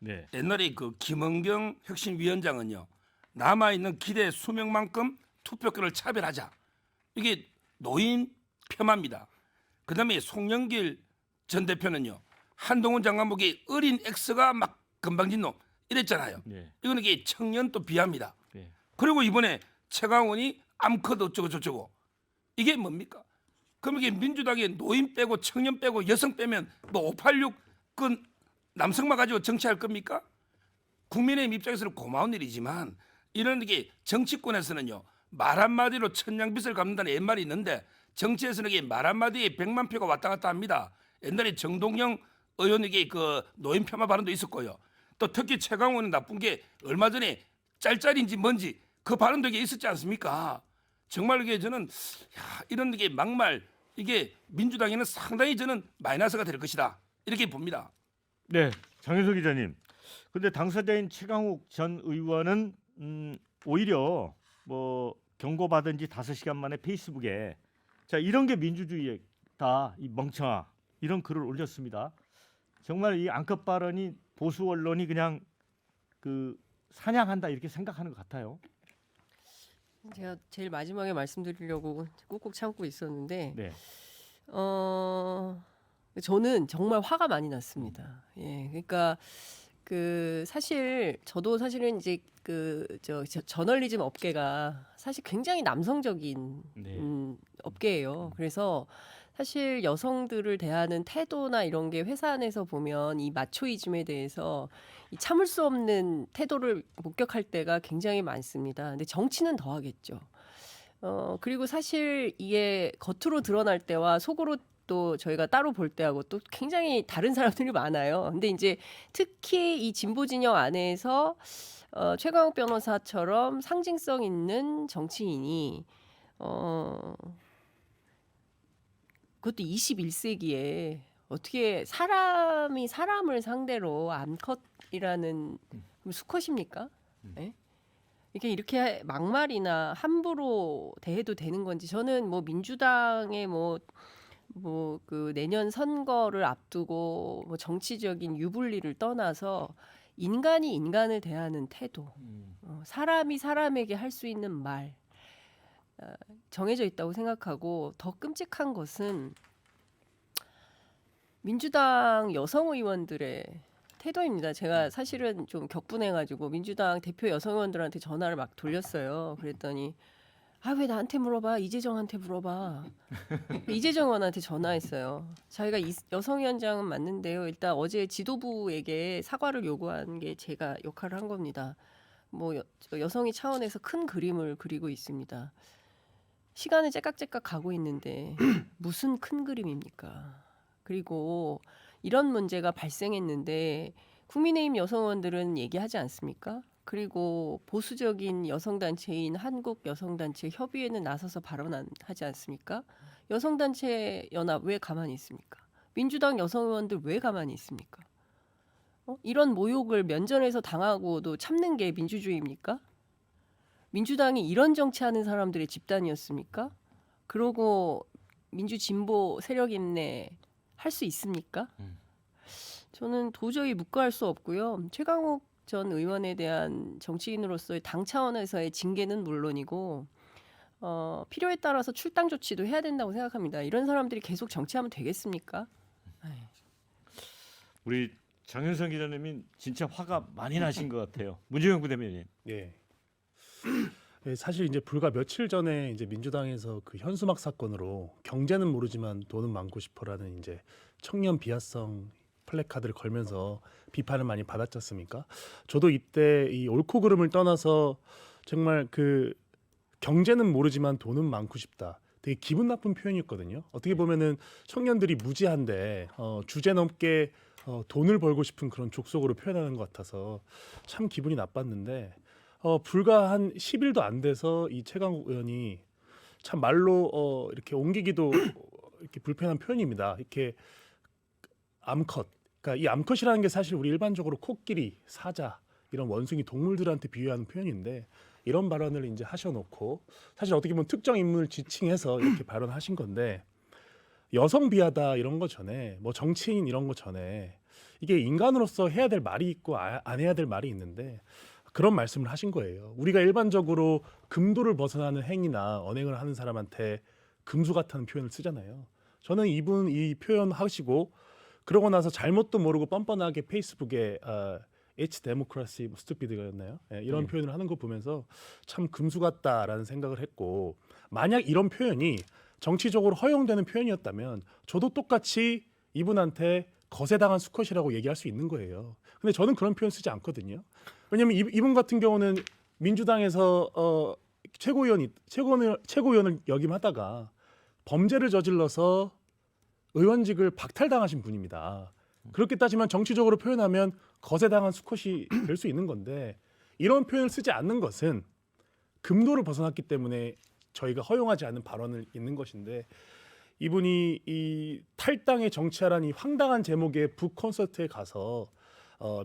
네. 옛날에 그 김은경 혁신위원장은요. 남아있는 기대 수명만큼 투표권을 차별하자. 이게 노인 폄하입니다. 그다음에 송영길 전 대표는요. 한동훈 장관 보기 어린 X가 막 건방진 놈 이랬잖아요. 네. 이거는 이게 청년 또 비하입니다. 네. 그리고 이번에 최강원이 암컷 어쩌고 저쩌고 이게 뭡니까? 그럼 이게 민주당의 노인 빼고 청년 빼고 여성 빼면 뭐 586 그 남성만 가지고 정치할 겁니까? 국민의힘 입장에서는 고마운 일이지만 이런 게 정치권에서는요 말 한마디로 천냥빚을 갚는다는 옛말이 있는데 정치에서는 이게 말 한마디에 100만 표가 왔다 갔다 합니다. 옛날에 정동영 의원에게 그 노인 폄하 발언도 있었고요. 또 특히 최강원은 나쁜 게 얼마 전에 짤짤인지 뭔지 그 발언도 이게 있었지 않습니까? 정말 이게 저는 이런 게 막말 이게 민주당에는 상당히 저는 마이너스가 될 것이다 이렇게 봅니다. 네, 장윤석 기자님. 근데 당사자인 최강욱 전 의원은 오히려 뭐 경고받은 지 5시간 만에 페이스북에 자 이런 게 민주주의다 이 멍청아 이런 글을 올렸습니다. 정말 이 암컷 발언이 보수 언론이 그냥 그 사냥한다 이렇게 생각하는 것 같아요. 제가 제일 마지막에 말씀드리려고 꾹꾹 참고 있었는데 네, 저는 정말 화가 많이 났습니다. 예, 그러니까 그 사실 저도 사실은 이제 저 저널리즘 업계가 사실 굉장히 남성적인 네. 업계예요. 그래서 사실 여성들을 대하는 태도나 이런 게 회사 안에서 보면 이 마초이즘에 대해서 이 참을 수 없는 태도를 목격할 때가 굉장히 많습니다. 근데 정치는 더 하겠죠. 그리고 사실 이게 겉으로 드러날 때와 속으로 또 저희가 따로 볼 때하고 또 굉장히 다른 사람들이 많아요. 근데 이제 특히 이 진보 진영 안에서 최강욱 변호사처럼 상징성 있는 정치인이 그것도 21세기에 어떻게 사람이 사람을 상대로 암컷이라는 수컷입니까? 네? 이렇게 막말이나 함부로 대해도 되는 건지 저는 뭐 민주당의 뭐 그 내년 선거를 앞두고 뭐 정치적인 유불리를 떠나서 인간이 인간을 대하는 태도, 사람이 사람에게 할 수 있는 말 정해져 있다고 생각하고 더 끔찍한 것은 민주당 여성 의원들의 태도입니다. 제가 사실은 좀 격분해가지고 민주당 대표 여성 의원들한테 전화를 막 돌렸어요. 그랬더니 왜 나한테 물어봐? 이재정한테 물어봐. 이재정 의원한테 전화했어요. 자기가 여성위원장은 맞는데요. 일단 어제 지도부에게 사과를 요구한 게 제가 역할을 한 겁니다. 뭐 여성의 차원에서 큰 그림을 그리고 있습니다. 시간은 째깍째깍 가고 있는데 무슨 큰 그림입니까? 그리고 이런 문제가 발생했는데 국민의힘 여성 의원들은 얘기하지 않습니까? 그리고 보수적인 여성단체인 한국여성단체 협의회는 나서서 발언하지 않습니까? 여성단체 연합 왜 가만히 있습니까? 민주당 여성 의원들 왜 가만히 있습니까? 이런 모욕을 면전에서 당하고도 참는 게 민주주의입니까? 민주당이 이런 정치하는 사람들의 집단이었습니까? 그러고 민주진보 세력인내 할 수 있습니까? 저는 도저히 묵과할 수 없고요. 최강욱 전 의원에 대한 정치인으로서의 당 차원에서의 징계는 물론이고 필요에 따라서 출당 조치도 해야 된다고 생각합니다. 이런 사람들이 계속 정치하면 되겠습니까? 우리 장윤석 기자님이 진짜 화가 많이 나신 것 같아요. 문재영 부대변인. 예. 예, 사실 이제 불과 며칠 전에 이제 민주당에서 그 현수막 사건으로 경제는 모르지만 돈은 많고 싶어라는 이제 청년 비하성 플래카드를 걸면서 비판을 많이 받았지 않습니까? 저도 이때 이 옳고 그름을 떠나서 정말 그 경제는 모르지만 돈은 많고 싶다. 되게 기분 나쁜 표현이었거든요. 어떻게 보면은 청년들이 무지한데 주제 넘게 돈을 벌고 싶은 그런 족속으로 표현하는 것 같아서 참 기분이 나빴는데 불과 한 10일도 안 돼서 이 최강욱 의원이 참 말로 이렇게 옮기기도 이렇게 불편한 표현입니다. 이렇게 암컷. 그러니까 이 암컷이라는 게 사실 우리 일반적으로 코끼리, 사자 이런 원숭이 동물들한테 비유하는 표현인데 이런 발언을 이제 하셔놓고 사실 어떻게 보면 특정 인물을 지칭해서 이렇게 발언하신 건데 여성 비하다 이런 거 전에 뭐 정치인 이런 거 전에 이게 인간으로서 해야 될 말이 있고 안 해야 될 말이 있는데 그런 말씀을 하신 거예요. 우리가 일반적으로 금도를 벗어나는 행위나 언행을 하는 사람한테 금수 같다는 표현을 쓰잖아요. 저는 이분 이 표현 하시고 그러고 나서 잘못도 모르고 뻔뻔하게 페이스북에 It's democracy, stupid였나요? 이런 표현을 하는 거 보면서 참 금수 같다라는 생각을 했고, 만약 이런 표현이 정치적으로 허용되는 표현이었다면 저도 똑같이 이분한테 거세당한 수컷이라고 얘기할 수 있는 거예요. 근데 저는 그런 표현 쓰지 않거든요. 왜냐하면 이분 같은 경우는 민주당에서 최고위원을 역임하다가 범죄를 저질러서 의원직을 박탈당하신 분입니다. 그렇게 따지면 정치적으로 표현하면 거세당한 수컷이 될 수 있는 건데 이런 표현을 쓰지 않는 것은 금도를 벗어났기 때문에 저희가 허용하지 않는 발언을 있는 것인데 이분이 이 탈당의 정치하라는 이 황당한 제목의 북 콘서트에 가서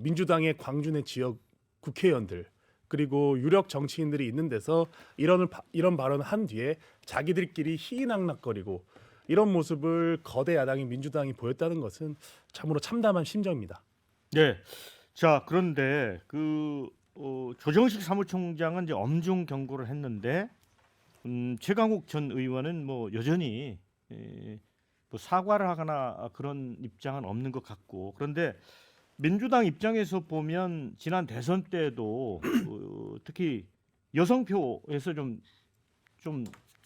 민주당의 광주내 지역 국회의원들 그리고 유력 정치인들이 있는 데서 이런 발언을 한 뒤에 자기들끼리 희희낙낙거리고 이런 모습을 거대 야당인 민주당이 보였다는 것은 참으로 참담한 심정입니다. 네. 자, 그런데 조정식 사무총장은 이제 엄중 경고를 했는데 최강욱 전 의원은 뭐 여전히 뭐 사과를 하거나 그런 입장은 없는 것 같고, 그런데 민주당 입장에서 보면 지난 대선 때도 특히 여성표에서 좀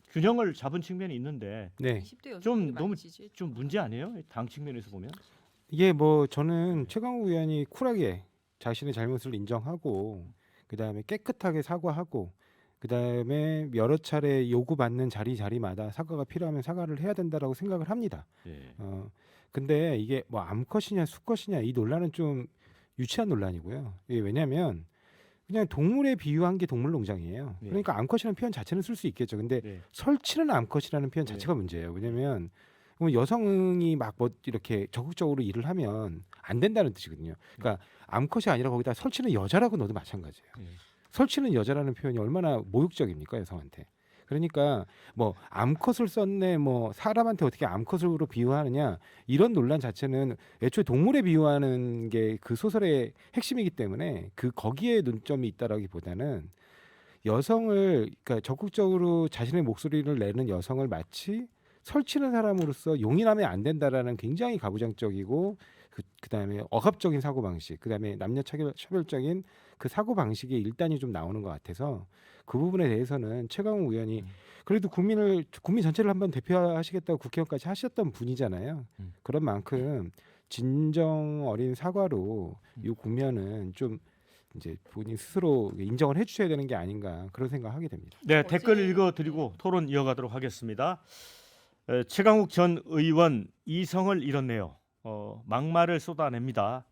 균형을 잡은 측면이 있는데 네. 20대 여성들이 좀 많이 너무 지지했죠. 좀 문제 아니에요? 당 측면에서 보면. 이게 뭐 저는 최강욱 의원이 쿨하게 자신의 잘못을 인정하고 그다음에 깨끗하게 사과하고 그다음에 여러 차례 요구받는 자리마다 사과가 필요하면 사과를 해야 된다라고 생각을 합니다. 예. 근데 이게 뭐 암컷이냐 수컷이냐 이 논란은 좀 유치한 논란이고요. 이게 왜냐하면 그냥 동물에 비유한 게 동물농장이에요. 네. 그러니까 암컷이라는 표현 자체는 쓸 수 있겠죠. 근데 네. 설치는 암컷이라는 표현 자체가 문제예요. 왜냐하면 여성이 막 뭐 이렇게 적극적으로 일을 하면 안 된다는 뜻이거든요. 그러니까 암컷이 아니라 거기다 설치는 여자라고 넣어도 마찬가지예요. 네. 설치는 여자라는 표현이 얼마나 모욕적입니까 여성한테. 그러니까 뭐 암컷을 썼네 뭐 사람한테 어떻게 암컷으로 비유하느냐 이런 논란 자체는 애초에 동물에 비유하는 게 그 소설의 핵심이기 때문에 거기에 논점이 있다라기보다는 여성을 그러니까 적극적으로 자신의 목소리를 내는 여성을 마치 설치는 사람으로서 용인하면 안 된다라는 굉장히 가부장적이고 그다음에 억압적인 사고 방식, 그다음에 남녀 차별적인 그 사고 방식의 일단이 좀 나오는 것 같아서 그 부분에 대해서는 최강욱 의원이 그래도 국민 전체를 한번 대표하시겠다고 국회의원까지 하셨던 분이잖아요. 그런 만큼 진정 어린 사과로 이 국면은 좀 이제 본인 스스로 인정을 해주셔야 되는 게 아닌가 그런 생각하게 됩니다. 네, 댓글 읽어드리고 토론 이어가도록 하겠습니다. 최강욱 전 의원 이성을 잃었네요. 막말을 쏟아냅니다.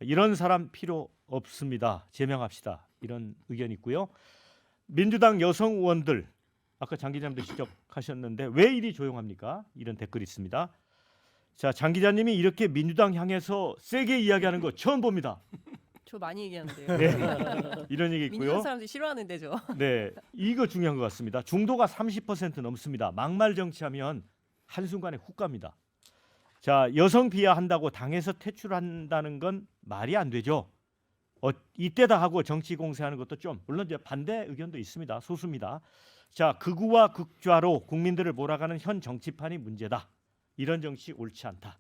이런 사람 필요 없습니다. 제명합시다. 이런 의견이 있고요. 민주당 여성 의원들 아까 장 기자님도 지적하셨는데 왜 이리 조용합니까? 이런 댓글이 있습니다. 자, 장 기자님이 이렇게 민주당 향해서 세게 이야기하는 거 처음 봅니다. 저 많이 얘기하는데요. 네. 이런 얘기 있고요. 민주당 사람들이 싫어하는데죠. 네, 이거 중요한 것 같습니다. 중도가 30% 넘습니다. 막말 정치하면 한순간에 훅 갑니다. 자, 여성 비하한다고 당에서 퇴출한다는 건 말이 안 되죠. 이때다 하고 정치 공세하는 것도 좀 물론 이제 반대 의견도 있습니다. 소수입니다. 자, 극우와 극좌로 국민들을 몰아가는 현 정치판이 문제다. 이런 정치 옳지 않다.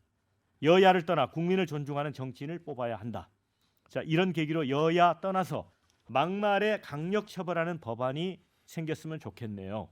여야를 떠나 국민을 존중하는 정치인을 뽑아야 한다. 자, 이런 계기로 여야 떠나서 막말에 강력 처벌하는 법안이 생겼으면 좋겠네요.